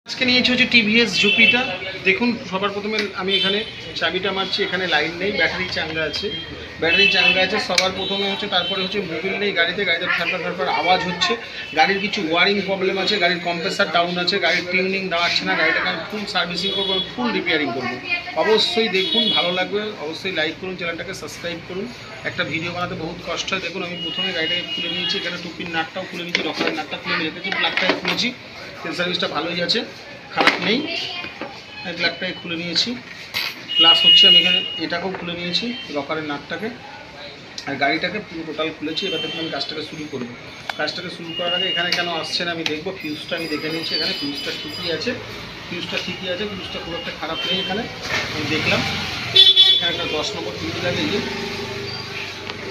আজকে নিয়েছি হচ্ছে টিভিএস জুপিটার। দেখুন সবার প্রথমে আমি এখানে চাবিটা মারছি, এখানে লাইন নেই, ব্যাটারি চাঙ্গা আছে, সবার প্রথমে হচ্ছে। তারপরে হচ্ছে মোবিল নেই গাড়িতে ফ্যারফার ফ্যারফার আওয়াজ হচ্ছে, গাড়ির কিছু ওয়ারিং প্রবলেম আছে, গাড়ির কম্প্রেসার ডাউন আছে, গাড়ির টিউনিং দাঁড়াচ্ছে না। গাড়িটাকে আমি ফুল সার্ভিসিং করবো, ফুল রিপেয়ারিং করবো। অবশ্যই দেখুন, ভালো লাগবে, অবশ্যই লাইক করুন, চ্যানেলটাকে সাবস্ক্রাইব করুন। একটা ভিডিও বানাতে বহুত কষ্ট হয়। দেখুন আমি প্রথমে গাড়িটাকে খুলে নিয়েছি, এখানে টুপির নাটটাও খুলে নিয়েছি, রকারের নাটটা খুলে নিয়ে রেখেছি, প্লাগটাকে খুলেছি, তেল সার্ভিসটা ভালোই আছে, খারাপ নেই। আমি প্লাগটাকে খুলে নিয়েছি, প্লাস হচ্ছে আমি এখানে এটাকেও খুলে নিয়েছি, রকারের নাটটাকে, আর গাড়িটাকে পুরো টোটাল খুলেছি। এবার দেখুন আমি কাজটাকে শুরু করবো। কাজটাকে শুরু করার আগে এখানে কেন আসছে না আমি দেখবো। ফিউজটা আমি দেখে নিয়েছি, এখানে ফিউজটা ঠিকই আছে, ফিউজটা খুব একটা খারাপ নেই। এখানে আমি দেখলাম এখানে একটা 10 নম্বর ফিউজ লাগে, এই যে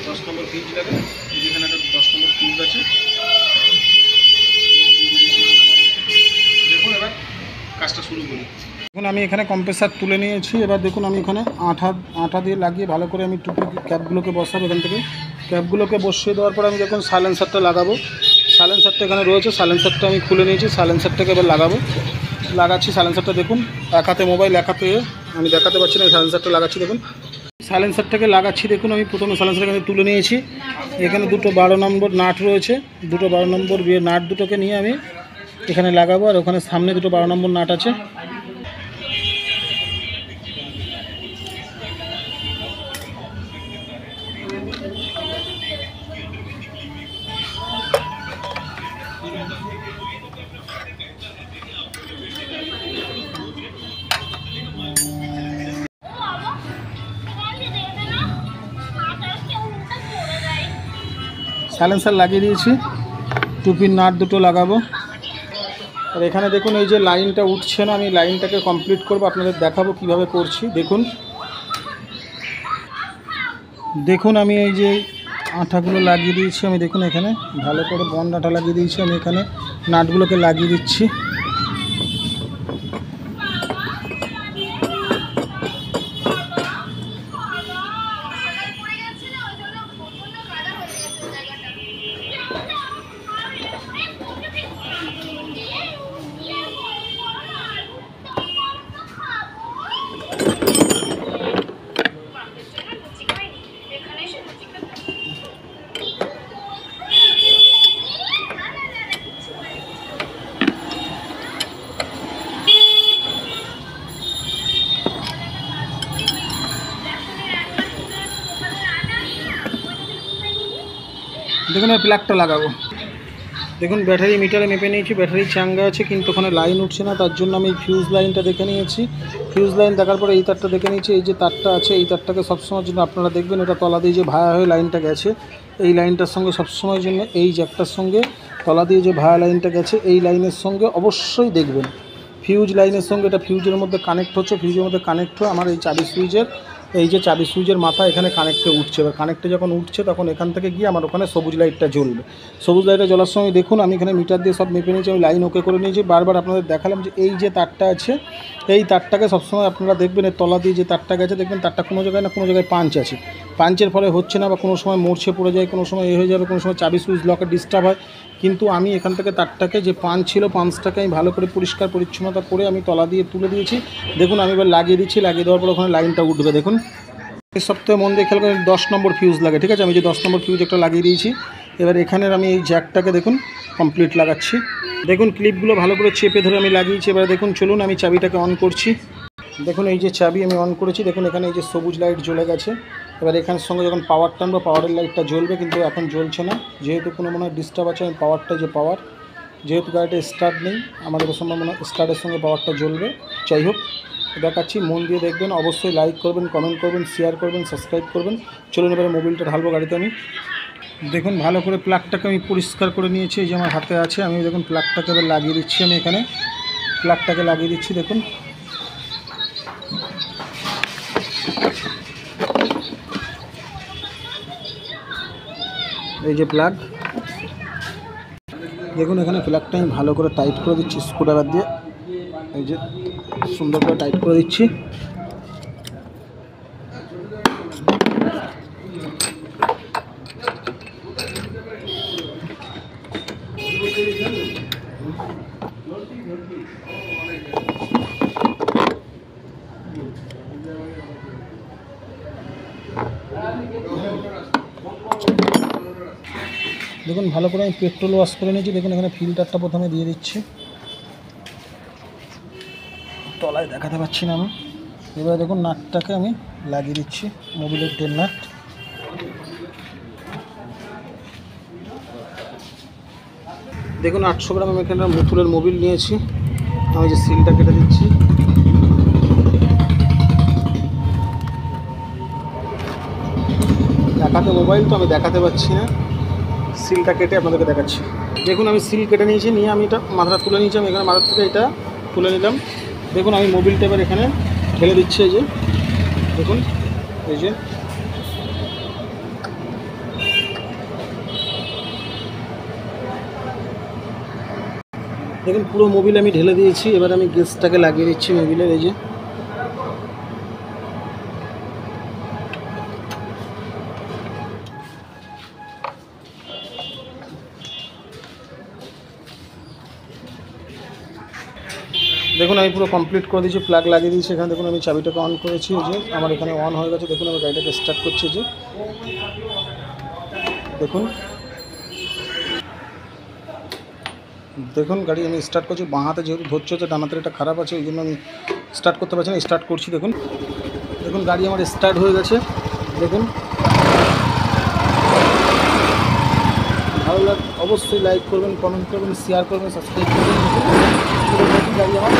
10 নম্বর ফিউজ লাগে, এখানে একটা 10 নম্বর ফিউজ আছে। দেখুন এবার কাজটা শুরু করি। দেখুন আমি এখানে কম্প্রেসার তুলে নিয়েছি। এবার দেখুন আমি এখানে আঠা দিয়ে লাগিয়ে ভালো করে আমি টুপি ক্যাপগুলোকে বসাবো। এখান থেকে ক্যাপগুলোকে বসিয়ে দেওয়ার পর আমি দেখুন সাইলেন্সারটা লাগাবো। সাইলেন্সারটা এখানে রয়েছে, সাইলেন্সারটা আমি খুলে নিয়েছি, সাইলেন্সারটাকে এবার লাগাচ্ছি। সাইলেন্সারটা দেখুন, এক হাতে মোবাইল, এক হাতে আমি দেখাতে পারছি না, সাইলেন্সারটা লাগাচ্ছি। দেখুন সাইলেন্সারটাকে লাগাচ্ছি। দেখুন আমি প্রথমে সাইলেন্সার এখানে তুলে নিয়েছি। এখানে দুটো 12 নম্বর নাট রয়েছে, দুটো 12 নম্বর নাট দুটোকে নিয়ে আমি এখানে লাগাবো। আর ওখানে সামনে দুটো 12 নম্বর নাট আছে। সাইলেন্সার লাগিয়ে দিয়েছি, টুপির নাট দুটো লাগাবো। আর এখানে দেখুন এই যে লাইনটা উঠছে না, আমি লাইনটাকে কমপ্লিট করবো, আপনাদের দেখাবো কিভাবে করছি। দেখুন আমি এই যে আঠাগুলো লাগিয়ে দিয়েছি, আমি দেখুন এখানে ভালো করে বন্ড আঠা লাগিয়ে দিয়েছি। আমি এখানে নাটগুলোকে লাগিয়ে দিচ্ছি। দেখুন এই প্লাগটা লাগাবো। দেখুন ব্যাটারি মিটারে মেপে নিয়েছি, ব্যাটারি চাঙ্গা আছে, কিন্তু ওখানে লাইন উঠছে না। তার জন্য আমি ফিউজ লাইনটা দেখে নিয়েছি। ফিউজ লাইন দেখার পরে এই তারটা দেখে নিয়েছি। এই যে তারটা আছে, এই তারটাকে সবসময়ের জন্য আপনারা দেখবেন, এটা তলা দিয়ে যে ভায়া হয়ে লাইনটা গেছে, এই লাইনটার সঙ্গে সবসময়ের জন্য এই জ্যাকটার সঙ্গে তলা দিয়ে যে ভায়া লাইনটা গেছে, এই লাইনের সঙ্গে অবশ্যই দেখবেন। ফিউজ লাইনের সঙ্গে এটা ফিউজের মধ্যে কানেক্ট হচ্ছে, ফিউজের মধ্যে কানেক্ট হয়ে আমার এই চাবি সুইচের মাথা এখানে কানেক্টে উঠছে। এবার কানেক্টে যখন উঠছে তখন এখান থেকে গিয়ে আমার ওখানে সবুজ লাইটটা জ্বলবে। সবুজ লাইটটা জ্বলার সময় দেখুন আমি এখানে মিটার দিয়ে সব মেপে নিয়েছি, আমি লাইন ওকে করে নিয়েছি। বারবার আপনাদের দেখালাম যে এই যে তারটা আছে, এই তারটাকে সবসময় আপনারা দেখবেন, এর তলা দিয়ে যে তারটা গেছে দেখবেন তারটা কোনো জায়গায় না কোনো জায়গায় পাঞ্চ আছে, পাঞ্চের ফলে হচ্ছে না, বা কোনো সময় মরছে পড়ে যায়, কোনো সময় হয়ে যাবে, কোনো সময় চাবি সুইচ লকে ডিস্টার্ব হয়। কিন্তু আমি এখান থেকে তারটাকে যে পাঞ্চ ছিল, পাঞ্চটাকে আমি ভালো করে পরিষ্কার পরিচ্ছন্নতা করে আমি তলা দিয়ে তুলে দিয়েছি। দেখুন আমি এবার লাগিয়ে দিচ্ছি, লাগিয়ে দেওয়ার পর ওখানে লাইনটা উঠবে। দেখুন এই সপ্তাহে মন দিয়ে খেয়াল করে 10 নম্বর ফিউজ লাগে, ঠিক আছে। আমি যে 10 নম্বর ফিউজ একটা লাগিয়ে দিয়েছি। এবার এখানের আমি এই জ্যাকটাকে দেখুন কমপ্লিট লাগাচ্ছি। দেখুন ক্লিপগুলো ভালো করে চেপে ধরে আমি লাগিয়েছি। এবার দেখুন চলুন আমি চাবিটাকে অন করছি। দেখুন এই যে চাবি আমি অন করেছি, দেখুন এখানে এই যে সবুজ লাইট জ্বলে গেছে। এবার এখানের সঙ্গে যখন পাওয়ার টানবো পাওয়ারের লাইটটা জ্বলবে, কিন্তু এখন জ্বলছে না, যেহেতু কোনো মনে হয় ডিস্টার্ব আছে। আমি যেহেতু গাড়িটা স্টার্ট নেই, আমাদের সম্ভাবনা স্টার্টের সঙ্গে পাওয়ারটা জ্বলবে। যাই হোক দেখাচ্ছি, মন দিয়ে দেখবেন, অবশ্যই লাইক করবেন, কমেন্ট করবেন, শেয়ার করবেন, সাবস্ক্রাইব করবেন। চলুন এবারে মোবিলটা ঢালবো গাড়িতে। আমি দেখুন ভালো করে প্লাগটাকে আমি পরিষ্কার করে নিয়েছি, এই যে আমার হাতে আছে। আমি দেখুন প্লাগটাকে এবার লাগিয়ে দিচ্ছি, আমি এখানে প্লাগটাকে লাগিয়ে দিচ্ছি। দেখুন এই যে প্লাগ, দেখুন এখানে প্লাগটা আমি ভালো করে টাইট করে দিচ্ছি স্ক্রুড্রাইভার দিয়ে। এই যে সুন্দর করে টাইট করে দিচ্ছি। দেখুন ভালো করে আমি পেট্রোল ওয়াশ করে নিয়েছি। দেখুন এখানে ফিল্টারটা প্রথমে দিয়ে দিচ্ছি, তলায় দেখাতে পাচ্ছি না আমি। এবারে দেখুন নাটটাকে আমি লাগিয়ে দিচ্ছি, মোবিলের ডেন নাট। দেখুন 800 গ্রাম আমি এখানে মুথুলের মোবিল নিয়েছি। আমি যে সিলটা কেটে দিচ্ছি, দেখাতে মোবাইল তো আমি দেখাতে পাচ্ছি না, সিলটা কেটে আপনাদেরকে দেখাচ্ছি। দেখুন আমি সিল কেটে নিয়েছি, নিয়ে আমি এটা মাথাটা তুলে নিয়েছি। আমি এখানে মাথার থেকে এটা তুলে নিলাম। দেখুন আমি মোবিলটা এবার এখানে ঢেলে দিচ্ছি। এই যে দেখুন, এই যে দেখুন পুরো মোবিল আমি ঢেলে দিয়েছি। এবার আমি গ্যাসটাকে লাগিয়ে দিচ্ছি মোবিলের। এই যে দেখুন আমি পুরো কমপ্লিট করে দিয়েছি, প্লাগ লাগিয়ে দিয়েছি। এখানে দেখুন আমি চাবিটাকে অন করেছি, যে আমার এখানে অন হয়ে গেছে। দেখুন আমি গাড়িটাকে স্টার্ট করছি। যে দেখুন দেখুন গাড়ি আমি স্টার্ট করছি। বাঁ হাতে যেহেতু ধরছে হচ্ছে, ডান হাতের এটা খারাপ আছে, ওই জন্য আমি স্টার্ট করতে পারছি না। স্টার্ট করছি। দেখুন দেখুন গাড়ি আমার স্টার্ট হয়ে গেছে। দেখুন ভালো লাগে অবশ্যই লাইক করবেন, কমেন্ট করবেন, শেয়ার করবেন, সাবস্ক্রাইব করবেন। গাড়ি আমার